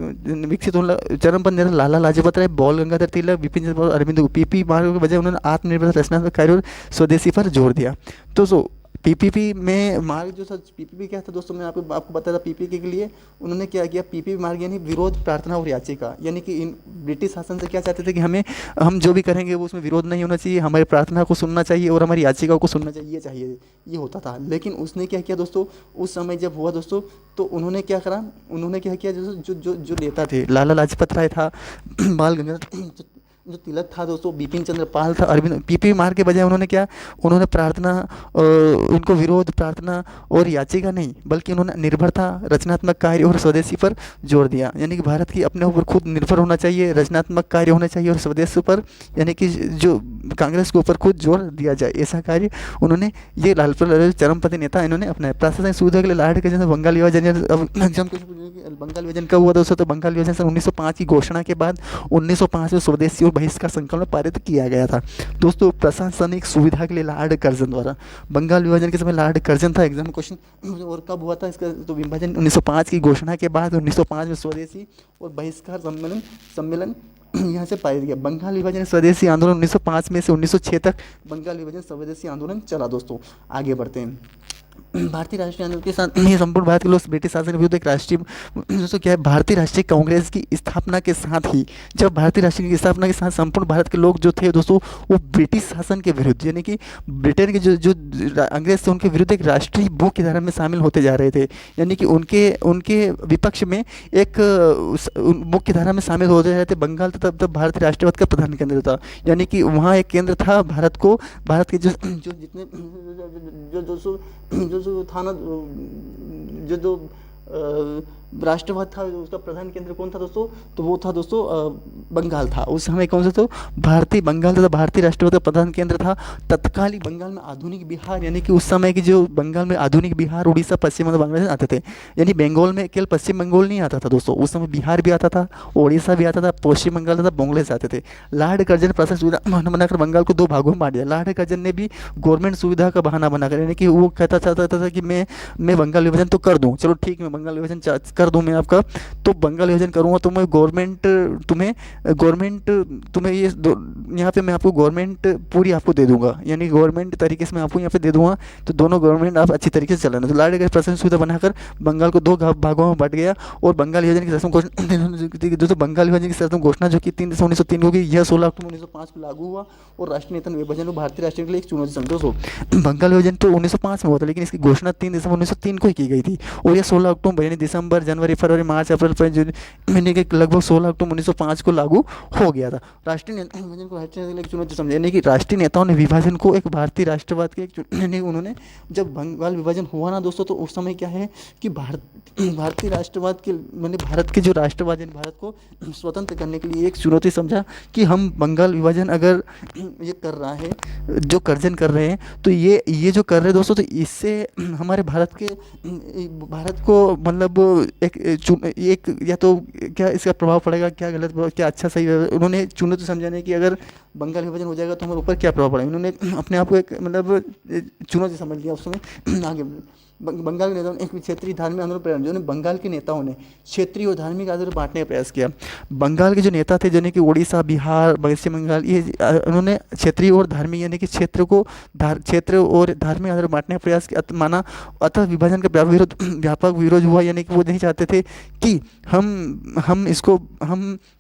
विकसित होने लगा। चरमपंथी नेता लाला लाजपत राय, बाल गंगाधर तिलक, विपिन चंद्र अरविंद पीपी मार्ग के बजाय उन्होंने आत्मनिर्भर रचनात्मक कार्य और स्वदेशी पर जोर दिया। दोस्तों पीपीपी में मार्ग जो था, पीपीपी क्या था दोस्तों, मैं आपको बताया था। पीपीपी के लिए उन्होंने क्या किया, पीपीपी मार्ग यानी विरोध, प्रार्थना और याचिका, यानी कि इन ब्रिटिश शासन से क्या चाहते थे कि हम जो भी करेंगे वो उसमें विरोध नहीं होना चाहिए, हमारी प्रार्थना को सुनना चाहिए और हमारी याचिका को सुनना चाहिए, ये होता था। लेकिन उसने क्या किया दोस्तों, उस समय जब हुआ दोस्तों तो उन्होंने क्या किया जो नेता थे, लाला लाजपत राय था, बाल गंगाधर जो तिलक था दोस्तों, बिपिन चंद्र पाल था, अरविंद, पीपी मार के बजाय उन्होंने क्या, उन्होंने प्रार्थना, उनको विरोध, प्रार्थना और याचिका नहीं, बल्कि उन्होंने निर्भरता, रचनात्मक कार्य और स्वदेशी पर जोर दिया। यानी कि भारत की अपने ऊपर खुद निर्भर होना चाहिए, रचनात्मक कार्य होना चाहिए और स्वदेश पर, यानी कि जो कांग्रेस के ऊपर खुद जोर दिया जाए, ऐसा कार्य उन्होंने, ये लालपुर चरमपंथी नेता इन्होंने अपनाया। प्रशासनिक सुविधा के लिए लाड़ के जैसे बंगाल विभाजन, अब एग्जाम बंगाल विभाजन कब हुआ दोस्तों, तो बंगाल विभाजन सन 1905 की घोषणा के बाद 1905 में स्वदेशी और बहिष्कार संकल्प पारित किया गया था। दोस्तों प्रशासनिक सुविधा के लिए लॉर्ड कर्जन द्वारा, बंगाल विभाजन के समय लॉर्ड कर्जन था, एग्जाम क्वेश्चन। और कब हुआ था इसका, तो विभाजन 1905 की घोषणा के बाद 1905 में स्वदेशी और बहिष्कार सम्मेलन यहाँ से पारित किया। बंगाल विभाजन स्वदेशी आंदोलन 1905 में से 1906 तक बंगाल विभाजन स्वदेशी आंदोलन चला। दोस्तों आगे बढ़ते हैं। भारतीय राष्ट्रीय आंदोलन के साथ ये संपूर्ण भारत के लोग ब्रिटिश शासन के विरुद्ध एक राष्ट्रीय, दोस्तों क्या है, भारतीय राष्ट्रीय कांग्रेस की स्थापना के साथ ही, जब भारतीय राष्ट्रीय की स्थापना के साथ संपूर्ण भारत के लोग जो थे दोस्तों, वो ब्रिटिश शासन के विरुद्ध, यानी कि ब्रिटेन के जो अंग्रेज थे उनके विरुद्ध एक राष्ट्रीय मुख्य धारा में शामिल होते जा रहे थे। यानी कि उनके विपक्ष में एक मुख्य धारा में शामिल होते जा रहे थे। बंगाल तब भारतीय राष्ट्रवाद का प्रधान केंद्र था, यानी कि वहाँ एक केंद्र था भारत के जो जितने जो था ना, जो राष्ट्रवाद था, उसका प्रधान केंद्र कौन था दोस्तों, तो वो था दोस्तों बंगाल था। उस समय कौन सा, तो भारतीय बंगाल तथा भारतीय राष्ट्रवाद का प्रधान केंद्र था। तत्कालीन बंगाल में आधुनिक बिहार, यानी कि उस समय की जो बंगाल में आधुनिक बिहार, उड़ीसा, पश्चिम बंगाल, बांग्लादेश आते थे। यानी बंगाल में केवल पश्चिम बंगाल नहीं आता था दोस्तों, उस समय बिहार भी आता था, उड़ीसा भी आता था, पश्चिम बंगाल तथा बांग्लादेश आते थे। लॉर्ड कर्जन प्रशासनिक सुविधा बनाकर बंगाल को 2 भागों में बांट दिया। लॉर्ड कर्जन ने भी गवर्नमेंट सुविधा का बहाना बनाकर, यानी कि वो कहता चाहता था कि मैं बंगाल विभाजन तो कर दूँ, चलो ठीक, मैं बंगाल विभाजन कर दूँ मैं आपका, तो बंगाल विभाजन करूँगा तो मैं गवर्नमेंट तुम्हें ये यहाँ पे मैं आपको गवर्नमेंट पूरी आपको दे दूंगा, यानी गवर्नमेंट तरीके से मैं आपको यहाँ पे दे दूंगा, तो दोनों गवर्नमेंट आप अच्छी तरीके से चलाना। तो लॉर्ड कर्जन प्रशासनिक सुविधा बनाकर बंगाल को 2 भागों में बांट गया और बंगाल विभाजन की शर्तों दोस्तों बंगाल विभाजन की शर्तों घोषणा जो कि 3 दिसंबर 1903 को हुई, यह 16 अक्टूबर 1905 को लागू हुआ और राष्ट्रीय नेता विभाजन भारतीय राष्ट्रीय के लिए एक चुनौती समझो। दोस्तों बंगाल विभाजन तो 1905 में हुआ था, लेकिन इसकी घोषणा 3 दिसंबर 1903 को ही की गई थी और यह 16 अक्टूबर, यानी दिसंबर, जनवरी, फरवरी, मार्च, अप्रैल, जून महीने के लगभग 16 अक्टूबर 1905 को लागू हो गया था। राष्ट्रीय विभाजन को राष्ट्रीय नेता की चुनौती समझे, यानी कि राष्ट्रीय नेताओं ने विभाजन को एक भारतीय राष्ट्रवाद के यानी उन्होंने, जब बंगाल विभाजन हुआ ना दोस्तों, तो उस समय क्या है कि भारतीय राष्ट्रवाद के, मैंने भारत के जो राष्ट्रवाद, यानी भारत को स्वतंत्र करने के लिए एक चुनौती समझा कि हम बंगाल विभाजन अगर ये कर रहा है, जो कर्जन कर रहे हैं, तो ये जो कर रहे हैं दोस्तों, तो इससे हमारे भारत को मतलब एक या तो क्या इसका प्रभाव पड़ेगा, क्या गलत, क्या अच्छा सही। उन्होंने चुनौती समझाने की, अगर बंगाल विभाजन हो जाएगा तो हमारे ऊपर क्या प्रभाव पड़ेगा, उन्होंने अपने आप को एक मतलब चुनौती समझ लिया उस समय। आगे बंगाल के नेताओं ने एक क्षेत्रीय धार्मिक आंदोलन प्रेरण, जो बंगाल के नेताओं ने क्षेत्रीय और धार्मिक आंदोलन बांटने का प्रयास किया। बंगाल के जो नेता थे, यानी कि उड़ीसा, बिहार, पश्चिम बंगाल, ये उन्होंने क्षेत्रीय और धार्मिक, यानी कि क्षेत्र और धार्मिक आंदोलन बांटने का प्रयास माना। अतः विभाजन का व्यापक विरोध हुआ, यानी कि वो नहीं चाहते थे कि हम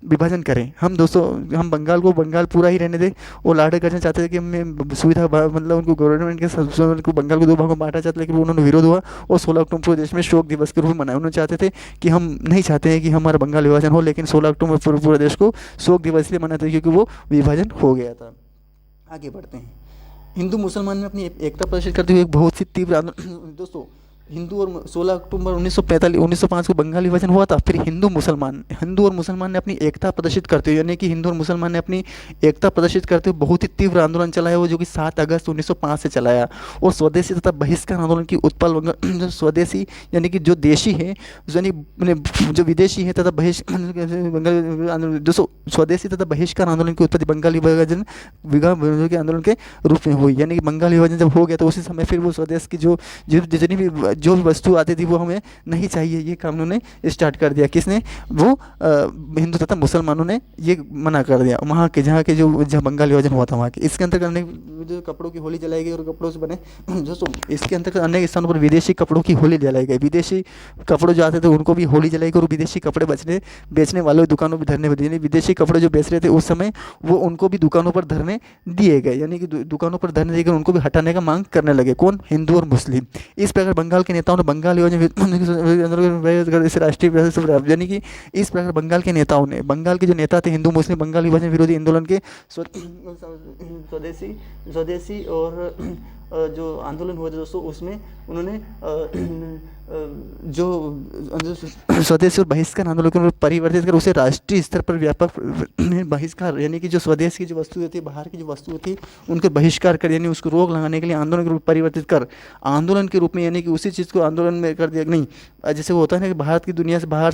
विभाजन करें, हम बंगाल को बंगाल पूरा ही रहने दें। और लॉर्ड कर्जन चाहते थे कि हमें सुविधा, मतलब उनको गवर्नमेंट के बंगाल को 2 भागों में बांटा चाहते, लेकिन उन्होंने विरोध हुआ और 16 अक्टूबर पूरे देश में शोक दिवस के रूप में मनाया। उन्होंने चाहते थे कि हम नहीं चाहते हैं कि हमारा बंगाल विभाजन हो, लेकिन 16 अक्टूबर पूरे देश को शोक दिवस इसलिए मनाते हैं क्योंकि वो विभाजन हो गया था। आगे बढ़ते हैं। हिंदू मुसलमान ने अपनी एकता प्रदर्शित करते हुए एक बहुत ही तीव्र आंदोलन, दोस्तों हिंदू और 16 अक्टूबर 1905 को बंगाल विभाजन हुआ था। फिर हिंदू और मुसलमान ने अपनी एकता प्रदर्शित करते हुए, यानी कि हिंदू और मुसलमान ने अपनी एकता प्रदर्शित करते हुए बहुत ही तीव्र आंदोलन चलाया, वो जो कि 7 अगस्त 1905 से चलाया। और स्वदेशी तथा बहिष्कार आंदोलन की उत्पल, स्वदेशी यानी कि जो देशी है, यानी जो विदेशी है, तथा बंगाल दोस्तों स्वदेशी तथा बहिष्कार आंदोलन की उत्पत्ति बंगाल विभाजन के आंदोलन के रूप में हुई। यानी कि बंगाल विभाजन जब हो गया तो उसी समय फिर वो स्वदेश की जितनी भी जो भी वस्तु आती थी वो हमें नहीं चाहिए, ये काम उन्होंने स्टार्ट कर दिया। किसने? वो हिंदू तथा मुसलमानों ने ये मना कर दिया, वहाँ के जहाँ बंगाल विभाजन हुआ था वहाँ के। इसके अंतर्गत अनेक जो कपड़ों की होली जलाई गई और कपड़ों से बने दोस्तों, इसके अंतर्गत अनेक स्थानों पर विदेशी कपड़ों की होली जलाई गई। विदेशी कपड़े जो आते थे उनको भी होली जलाई गई और विदेशी कपड़े बेचने वालों दुकानों पर धरने पर, यानी विदेशी कपड़े जो बेच रहे थे उस समय वो उनको भी दुकानों पर धरने दिए गए, यानी कि दुकानों पर धरने देकर उनको भी हटाने का मांग करने लगे। कौन? हिंदू और मुस्लिम। इस प्रकार बंगाल के नेताओं ने बंगाल विभाजन इसे राष्ट्रीय विरासत, यानी कि इस प्रकार बंगाल के नेताओं ने, बंगाल के जो नेता थे हिंदू मुस्लिम, बंगाल विभाजन विरोधी आंदोलन के स्वदेशी स्वदेशी और जो आंदोलन हुए थे दोस्तों, उसमें उन्होंने जो स्वदेशी और बहिष्कार आंदोलन को परिवर्तित कर उसे राष्ट्रीय स्तर पर व्यापक बहिष्कार, यानी कि जो स्वदेश की जो वस्तुएं थी, बाहर की जो वस्तुएं थी, उनके बहिष्कार कर, यानी उसको रोक लगाने के लिए आंदोलन के रूप में परिवर्तित कर, आंदोलन के रूप में, यानी कि उसी चीज़ को आंदोलन में कर दिया। नहीं, जैसे वो होता है ना कि भारत की दुनिया से बाहर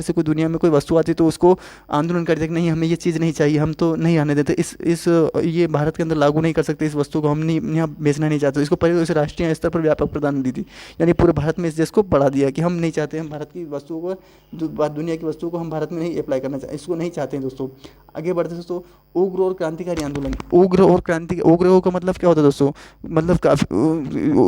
से कोई दुनिया में कोई वस्तु आती तो उसको आंदोलन कर दिया कि नहीं, हमें ये चीज़ नहीं चाहिए, हम तो नहीं आने देते, इस ये भारत के अंदर लागू नहीं कर सकते, इस वस्तु को हम नहीं यहाँ बेचना नहीं चाहते, इसको परिवर्तित राष्ट्रीय स्तर पर व्यापक प्रदान दी थी, यानी पूरे भारत में इस देश को बढ़ा दिया कि हम नहीं चाहते, हम भारत की वस्तुओं को, जो दुनिया की वस्तुओं को हम भारत में नहीं अप्लाई करना चाहते, इसको नहीं चाहते हैं दोस्तों। आगे बढ़ते दोस्तों, उग्र और क्रांतिकारी आंदोलन। उग्र का मतलब क्या होता है दोस्तों, मतलब काफी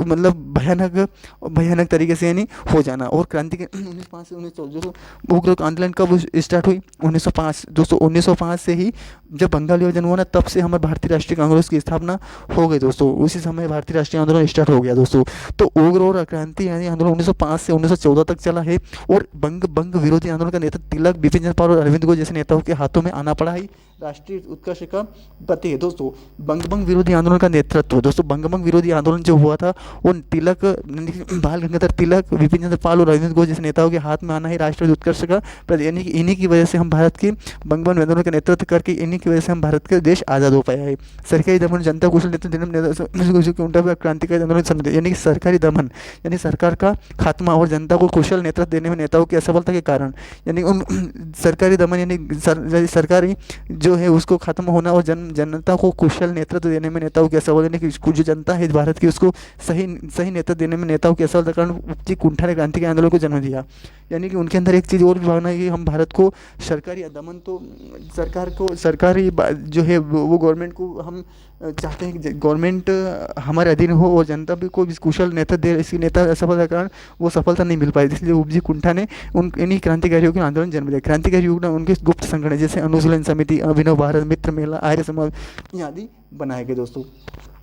मतलब भयानक तरीके से यानी हो जाना। और क्रांति के 1905 से 1914 उग्र आंदोलन कब स्टार्ट हुई? 1905 दोस्तों, 1905 से ही जब बंगाल विभाजन हुआ ना, तब से हमारे भारतीय राष्ट्रीय कांग्रेस की स्थापना हो गई दोस्तों, उसी समय भारतीय राष्ट्रीय आंदोलन स्टार्ट हो गया दोस्तों। तो उग्र और क्रांति यानी आंदोलन 1905 से 1914 तक चला है। और बंग विरोधी आंदोलन का नेतृत्व तिलक, बिपिन चंद्र पाल और अरविंद घोष जैसे नेताओं के हाथों में आना पड़ा है। राष्ट्रीय उत्कर्ष का प्रतीक है दोस्तों बंग विरोधी आंदोलन का नेतृत्व। दोस्तों बंग विरोधी आंदोलन जो हुआ था वो तिलक, बाल गंगाधर तिलक, बिपिन चंद्र पाल और अरविंद घोष जैसे नेताओं के हाथ में आना है राष्ट्रीय उत्कर्ष का प्रतीक, यानी कि इन्हीं की वजह से हम भारत के बंग आंदोलन का नेतृत्व करके, इन्हीं की वजह से हम भारत के देश आज़ाद हो पाया है। सरकारी दमन, जनता कुशल नेतृत्व, क्रांतिकारी आंदोलन, यानी कि सरकारी दमन यानी सरकार का खात्मा और जनता को कुशल नेतृत्व देने में नेताओं की असफलता के कारण, यानी उन सरकारी दमन यानी सरकारी जो है उसको खत्म होना और जनता को कुशल नेतृत्व देने में नेताओं की असफलता, यानी कि जो जनता है भारत की उसको सही नेतृत्व देने में नेताओं की असफलता कारण उपजी कुंठा ने क्रांति के आंदोलन को जन्म दिया। यानी कि उनके अंदर एक चीज़ और भी भावना है कि हम भारत को सरकारी दमन, तो सरकारी जो है वो गवर्नमेंट को हम चाहते हैं कि गवर्नमेंट हमारे अधीन हो और जनता भी को कुशल नेतृत्व दे। इसकी नेता असफलता के कारण वो सफलता नहीं मिल पाई, इसलिए उपजी कुंठा ने इन्हीं क्रांतिकारियों के आंदोलन जन्म दिया। क्रांतिकारी युग ने उनके गुप्त संगठन जैसे अनुशीलन समिति, अभिनव भारत मित्र मेला, आर्य समाज आदि बनाए गए दोस्तों।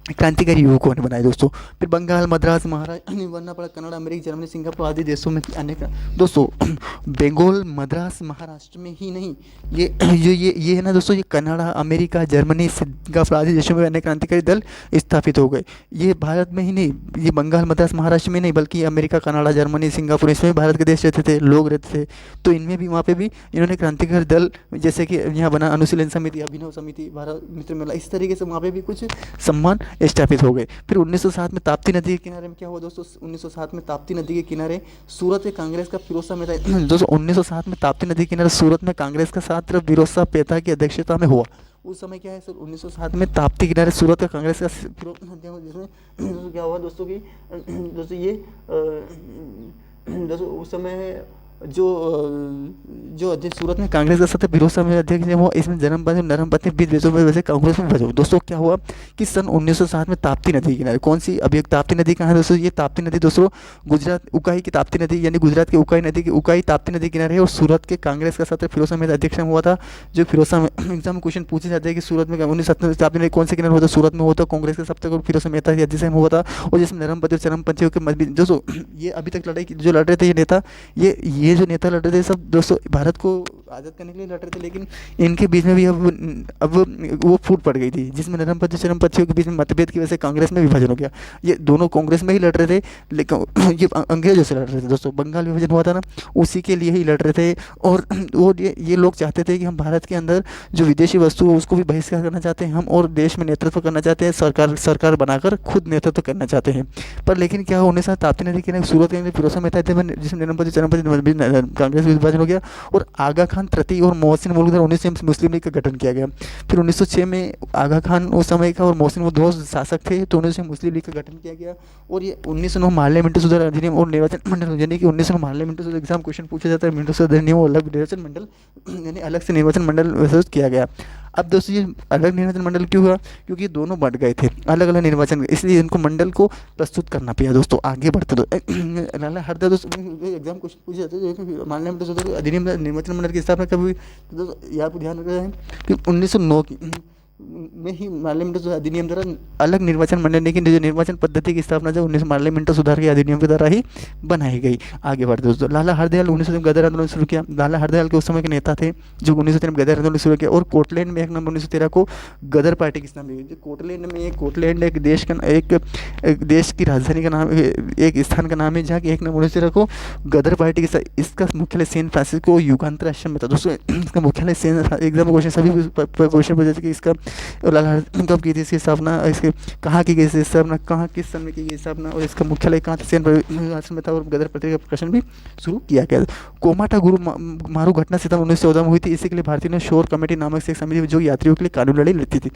क्रांतिकारी युवकों ने बनाए दोस्तों। फिर बंगाल, मद्रास, महाराष्ट्र, वरना पड़ा कनाडा, अमेरिका, जर्मनी, सिंगापुर आदि देशों में अनेक दोस्तों बंगाल, मद्रास, महाराष्ट्र में ही नहीं, ये है ना दोस्तों, ये कनाडा, अमेरिका, जर्मनी, सिंगापुर आदि देशों में अनेक क्रांतिकारी दल स्थापित हो गए। ये भारत में ही नहीं, ये बंगाल, मद्रास, महाराष्ट्र में नहीं, बल्कि अमेरिका, कनाडा, जर्मनी, सिंगापुर, इसमें भारत के देश रहते थे, लोग रहते थे, तो इनमें भी वहाँ पे भी इन्होंने क्रांतिकारी दल जैसे कि यहाँ बना अनुशीलन समिति, अभिनव समिति, भारत मित्र मेला, इस तरीके से वहाँ पे भी कुछ सम्मान स्थापित हो गए। फिर 1907 में ताप्ती नदी के किनारे में क्या हुआ दोस्तों? 1907 में ताप्ती नदी के किनारे सूरत में कांग्रेस का फिरोज शाह मेहता दोस्तों 1907 में ताप्ती नदी के किनारे सूरत में कांग्रेस का छात्र फिरोज शाह मेहता की अध्यक्षता में हुआ। उस समय क्या है सर, 1907 में ताप्ती किनारे सूरत का कांग्रेस का जिसमें क्या हुआ दोस्तों की दोस्तों ये दोस्तों उस समय जो अध्यक्ष सूरत में कांग्रेस का सत्य फिरोज शाह मेहता अध्यक्ष है वो इसमें जन्मपति नरम पत्नी बीच देशों में वैसे कांग्रेस में बचा। दोस्तों क्या हुआ कि सन 1907 में ताप्ती नदी के किनारे, कौन सी अभी एक ताप्ती नदी कहाँ है दोस्तों? ये ताप्ती नदी दोस्तों गुजरात उकाई की ताप्ती नदी, यानी गुजरात के उकाई नदी की उकाई ताप्ती नदी किनारे है। और सूरत के कांग्रेस का सत्य फिरोज शाह मेहता अध्यक्ष में हुआ था। जो फिरोज शाह एग्जाम में क्वेश्चन पूछे जाते हैं कि सूरत में 1907 ताप्ती नदी कौन से किनारे होता? सूरत में होता। कांग्रेस का सत्य फिरोज शाह मेहता अध्यक्ष में हुआ था। और जिसमें नरमपति और चरमपंथी के मजबूत दोस्तों ये अभी तक लड़ाई जो लड़ रहे थे ये नेता, ये जो नेता लड़ रहे थे सब दोस्तों भारत को आज़ाद करने के लिए लड़ रहे थे, लेकिन इनके बीच में भी अब वो फूट पड़ गई थी, जिसमें नरमपंथी चरमपंथियों के बीच में मतभेद की वजह से कांग्रेस में विभाजन हो गया। ये दोनों कांग्रेस में ही लड़ रहे थे, लेकिन ये अंग्रेजों से लड़ रहे थे दोस्तों। बंगाल विभाजन हुआ था ना, उसी के लिए ही लड़ रहे थे। और वो ये लोग चाहते थे कि हम भारत के अंदर जो विदेशी वस्तु है उसको भी बहिष्कार करना चाहते हैं हम, और देश में नेतृत्व करना चाहते हैं, सरकार बनाकर खुद नेतृत्व करना चाहते हैं। पर लेकिन क्या हुआ, 1907 ताप्ती नदी के सूरत के फिरोज शाह मेहता जिसमें नरमपंथी चरमपंथी कांग्रेस विभाजन हो गया। और आगा खान तृतीय और मोहसिन मुल्क 1906 में मुस्लिम लीग का गठन किया गया। फिर 1906 में आगा खान उस समय का और मोहसिन वो दो शासक थे, तो 1906 मुस्लिम लीग का गठन किया गया। और ये 1909 मार्ले मिंटो सुधार अधिनियम और निर्वाचन मंडल, यानी कि 1909 मार्ले मिंटो सुधार एग्जाम क्वेश्चन पूछा जाता है, मिंटो सुधार अधिनियम और अलग निर्वाचन मंडल यानी अलग से निर्वाचन मंडल विस्तृत किया गया। अब दोस्तों ये अलग निर्वाचन मंडल क्यों हुआ? क्योंकि दोनों बढ़ गए थे, अलग अलग निर्वाचन, इसलिए इनको मंडल को प्रस्तुत करना पड़ा दोस्तों। आगे बढ़ते दो हर दोस्तों एग्जाम क्वेश्चन पूछे जाते हैं, मानने में दोस्तों अधिनियम निर्वाचन मंडल की स्थापना कभी दोस्तों यहाँ पर ध्यान रखना है कि 1909 की में ही पार्लियामेंट अधिनियम द्वारा अलग निर्वाचन मंडल की जो निर्वाचन पद्धति की स्थापना जो 19 पार्लियामेंट सुधार के अधिनियम के द्वारा ही बनाई गई। आगे बढ़ते दोस्तों, लाला हरदयाल 1903 गदर आंदोलन शुरू किया। लाला हरदयाल के उस समय के नेता थे जो 1903 में गदर आंदोलन शुरू किया, और कोटलैंड में 1 नवंबर 1913 को गदर पार्टी की स्थापना हुई। जो कोटलैंड में, कोटलैंड एक देश का एक देश की राजधानी का नाम, एक स्थान का नाम है जहाँ की 1 नवंबर 1913 को गदर पार्टी के साथ, इसका मुख्यालय सैन फ्रांसिस्को युगांतर आश्रम में था दोस्तों। इसका मुख्यालय सैन, एग्जाम क्वेश्चन सभी क्वेश्चन पूछे थे कि इसका लाला हरदयाल कब की थी इसकी स्थापना, इसके कहाँ की गई थी स्थापना, कहाँ किस सन में की गई स्थापना, और इसका मुख्यालय कहाँ था, सैन आश्रम में था, और गदर पत्रिका का प्रकाशन भी शुरू किया गया। कोमाटा गुरु मारू घटना सितंबर 1914 में हुई थी। इसी के लिए भारतीय ने शोर कमेटी नामक से एक समिति जो यात्रियों के लिए कानून लड़ाई लड़ती थी।